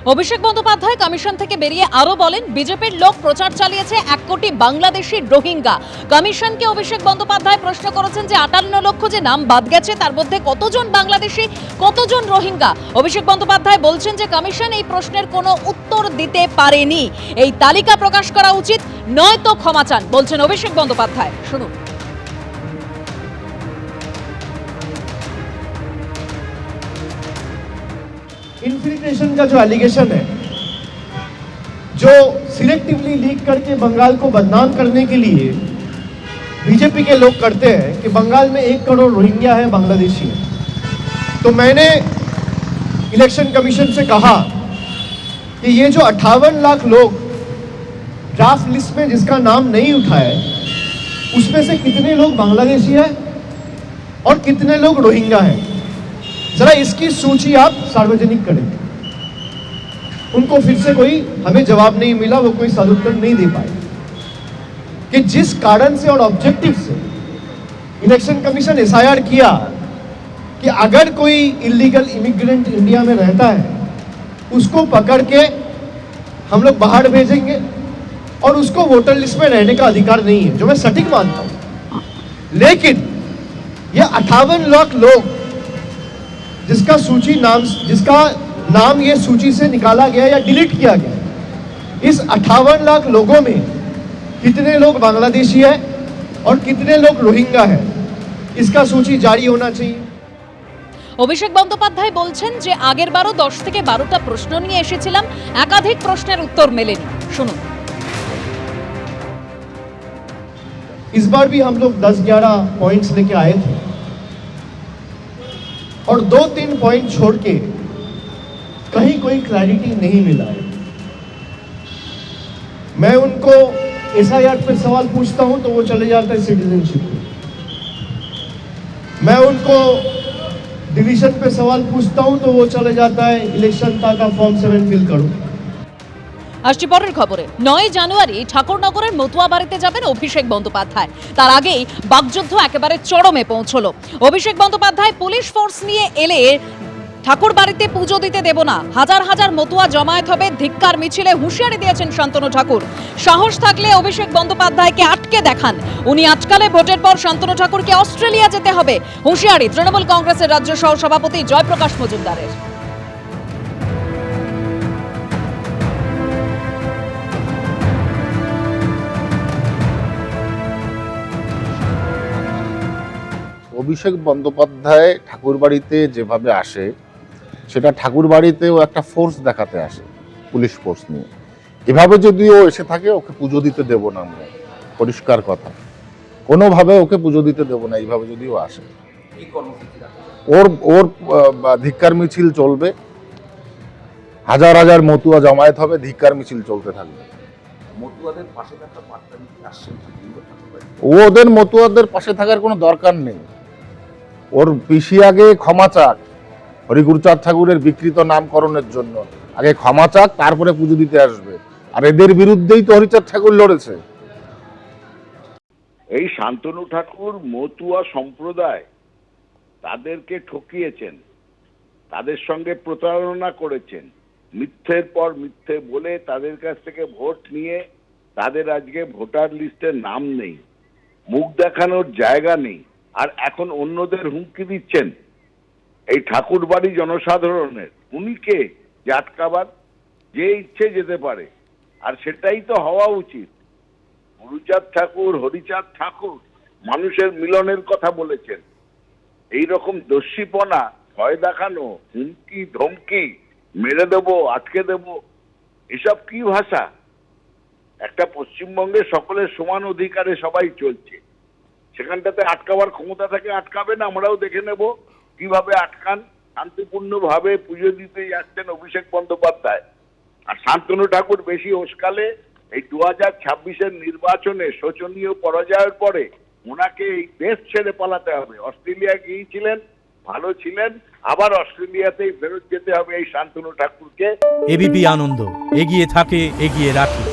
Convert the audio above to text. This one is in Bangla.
অভিষেক বন্দ্যোপাধ্যায় কমিশন থেকে বেরিয়ে আরো বলেন, বিজেপির লোক প্রচার চালিয়েছে 1 কোটি বাংলাদেশি রোহিঙ্গা। কমিশনকে অভিষেক বন্দ্যোপাধ্যায় প্রশ্ন করেছেন যে 58 লক্ষ যে নাম বাদ গেছে তার মধ্যে কতজন বাংলাদেশি, কতজন রোহিঙ্গা। অভিষেক বন্দ্যোপাধ্যায় বলছেন যে কমিশন এই প্রশ্নের কোনো উত্তর দিতে পারেনি, এই তালিকা প্রকাশ করা উচিত, নয়তো ক্ষমা চান, বলছেন অভিষেক বন্দ্যোপাধ্যায়। শুনুন। इन्फिल्ट्रेशन का जो एलिगेशन है, जो सिलेक्टिवली लीक करके बंगाल को बदनाम करने के लिए बीजेपी के लोग करते हैं कि बंगाल में 1 करोड़ रोहिंग्या है, बांग्लादेशी है। तो मैंने इलेक्शन कमीशन से कहा कि ये जो 58 लाख लोग ड्राफ्ट लिस्ट में जिसका नाम नहीं उठा है, उसमें से कितने लोग बांग्लादेशी हैं और कितने लोग रोहिंग्या हैं, जरा इसकी सूची आप सार्वजनिक करें। उनको फिर से कोई हमें जवाब नहीं मिला, वो कोई सदुत्तर नहीं दे पाए कि जिस कारण से और ऑब्जेक्टिव से इलेक्शन कमीशन एसआईआर किया कि अगर कोई इलीगल इमिग्रेंट इंडिया में रहता है उसको पकड़ के हम लोग बाहर भेजेंगे और उसको वोटर लिस्ट में रहने का अधिकार नहीं है, जो मैं सटीक मानता हूं। लेकिन ये 58 लाख लोग जिसका नाम ये सूची से निकाला गया या डिलीट किया गया, इस 58 लाख लोगों में कितने लोग बांग्लादेशी है और कितने लोग रोहिंग्या है, इसका सूची जारी होना चाहिए। অভিষেক বন্দ্যোপাধ্যায় বলছেন যে আগের বারও 10 থেকে 12টা প্রশ্ন নিয়ে এসেছিলাম, একাধিক প্রশ্নের উত্তর মেলেনি। শুনুন। इस बार भी हम लोग 10-11 पॉइंट्स लेके आए थे और 2-3 पॉइंट छोड़ के कहीं कोई क्लैरिटी नहीं मिला है। मैं उनको एसआईआर पे सवाल पूछता हूं तो वो चले जाता है सिटीजनशिप पे। मैं उनको डिवीजन पे सवाल पूछता हूं तो वो चले जाता है इलेक्शन का फॉर्म 7 फिल करो। আসছি পরের খবরে। 9 জানুয়ারি ঠাকুরনগরের মতুয়া বাড়িতে যাবেন অভিষেক বন্দ্যোপাধ্যায়। তার আগেই বাকযুদ্ধ একেবারে চরমে পৌঁছলো। অভিষেক বন্দ্যোপাধ্যায় পুলিশ ফোর্স নিয়ে এলে ঠাকুর বাড়িতে পুজো দিতে দেব না, হাজার হাজার মতুয়া জমায়েত হবে, ধিক্কার মিছিলে হুঁশিয়ারি দিয়েছেন শান্তনু ঠাকুর। সাহস থাকলে অভিষেক বন্দ্যোপাধ্যায়কে আটকে দেখান, উনি আজকালে ভোটের পর শান্তনু ঠাকুরকে অস্ট্রেলিয়া যেতে হবে, হুঁশিয়ারি তৃণমূল কংগ্রেসের রাজ্য সহ সভাপতি জয়প্রকাশ মজুমদারের। অভিষেক বন্দ্যোপাধ্যায় ঠাকুরবাড়িতে যেভাবে আসে, সেটা ঠাকুরবাড়িতেও একটা ফোর্স দেখাতে আসে, পুলিশ ফোর্স নিয়ে। এভাবে যদি ও এসে থাকে, ওকে পুজো দিতে দেব না আমরা, পরিষ্কার কথা। কোনোভাবে ওকে পুজো দিতে দেব না এইভাবে যদি ও আসে। ওর ধিক্কার মিছিল চলবে, হাজার হাজার মতুয়া জমায়েত হবে, ধিক্কার মিছিল চলতে থাকবে। ওদের মতুয়াদের পাশে থাকার কোনো দরকার নেই। ওর পিসি আগে ক্ষমা চাক হরিগুরুচাঁদ ঠাকুরের বিকৃত নামকরণের জন্য, আগে ক্ষমা চাক, তারপরে পুজো দিতে আসবে। আর এদের বিরুদ্ধেই তো হরিচাঁদ ঠাকুর লড়েছে। এই শান্তনু ঠাকুর মতুয়া সম্প্রদায় তাদেরকে ঠকিয়েছেন, তাদের সঙ্গে প্রতারণা করেছেন, মিথ্যের পর মিথ্যে বলে তাদের কাছ থেকে ভোট নিয়ে তাদের আজকে ভোটার লিস্টে নাম নেই, মুখ দেখানোর জায়গা নেই। আর এখন অন্যদের হুমকি দিচ্ছেন। এই ঠাকুর বাড়ি জনসাধারণের, উনি কে যে আটকাবার? যে ইচ্ছে যেতে পারে, আর সেটাই তো হওয়া উচিত। গুরুচাঁদ ঠাকুর, হরিচাঁদ ঠাকুর মানুষের মিলনের কথা বলেছেন। এই রকম দস্যিপনা, ভয় দেখানো, হুমকি ধমকি, মেরে দেবো, আটকে দেব, এসব কি ভাষা? একটা পশ্চিমবঙ্গে সকলের সমান অধিকারে সবাই চলছে, সেখানটাতে আটকাবার ক্ষমতা থাকে, আটকাবে না। আমরাও দেখে নেব কিভাবে আটকান। শান্তিপূর্ণভাবে পুজো দিতে যাচ্ছেন অভিষেক বন্দ্যোপাধ্যায়। আর শান্তনু ঠাকুর বেশি ওস্কালে এই 2026-এর নির্বাচনে শোচনীয় পরাজয়ের পরে ওনাকে এই দেশ ছেড়ে পালাতে হবে। অস্ট্রেলিয়া গিয়েছিলেন, ভালো ছিলেন, আবার অস্ট্রেলিয়াতেই ফেরত যেতে হবে এই শান্তনু ঠাকুরকে। এবিপি আনন্দ এগিয়ে থাকে, এগিয়ে রাখে।